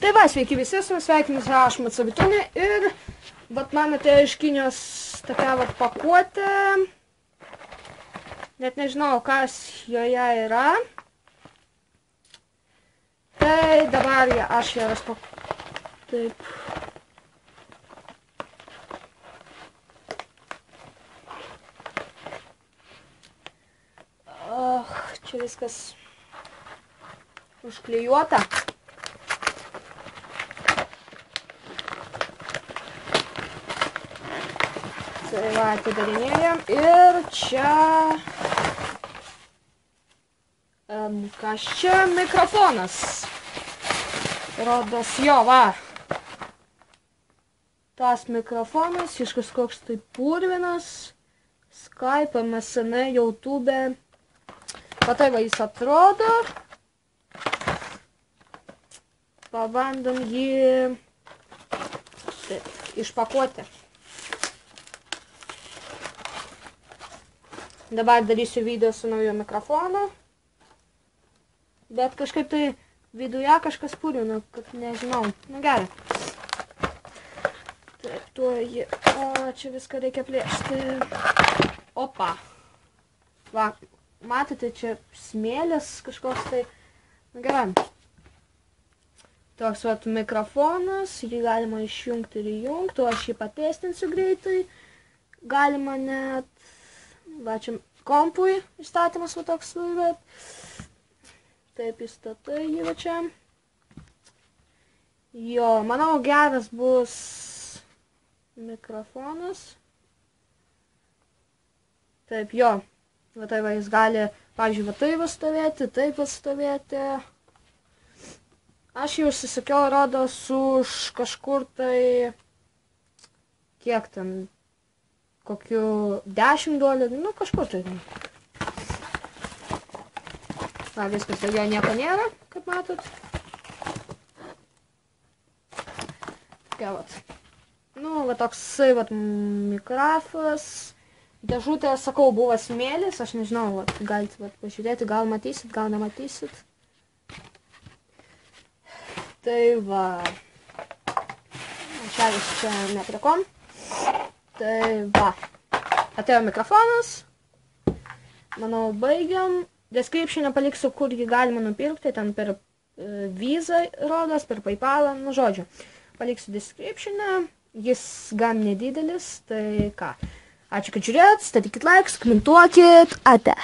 Tai va, sveiki visi, sveikinus aš Macavitunė ir vat man atėjo iš Kinijos tokia vat pakuotė. Net nežinau, kas joje yra. Tai dabar aš ją raspakuoju. Taip. Čia viskas užklijuota. Tai va, atidarinėjam ir čia... kas čia? Mikrofonas. Rodos jo, va. Tas mikrofonas, iš kažkoks tai purvinas. Skype, MSN, YouTube. Va tai va jis atrodo. Pabandom jį taip, išpakuoti. Dabar darysiu video su nauju mikrofonu. Bet kažkaip tai viduje kažkas purvina, kad nežinau. Nu gerai. Taip, tuoj. O, čia viską reikia plėšti. Opa. Va, matote, čia smėlis kažkoks tai. Nu gerai. Toks vat mikrofonas, jį galima išjungti ir įjungti, o aš jį patestinsiu greitai. Galima net, va čia kompui įstatymas va toks, bet taip įstatai jį va čia. Jo, manau geras bus mikrofonas. Taip, jo, va tai va jis gali, pavyzdžiui, va taip va stovėti, taip va stovėti. Aš jau užsisakiau, rodos, už kažkur tai, kiek ten, kokiu $10, nu kažkur tai. Na, viskas, tai jo nieko nėra, kaip matot. Tokia vat. Nu, va toksai vat mikrofas. Dėžutė, sakau, buvo smėlis, aš nežinau, vat, galite vat pažiūrėti, gal matysit, gal nematysit. Tai va, šalis čia neprikom. Tai va, atėjo mikrofonas. Manau, baigiam. Description'e paliksiu, kur jį galima nupirkti, ten per Visa rodos, per PayPal'ą, nu žodžiu. Paliksiu description'e, jis gan nedidelis, tai ką. Ačiū, kad žiūrėjot, statykit laikus, komentuokit, ate.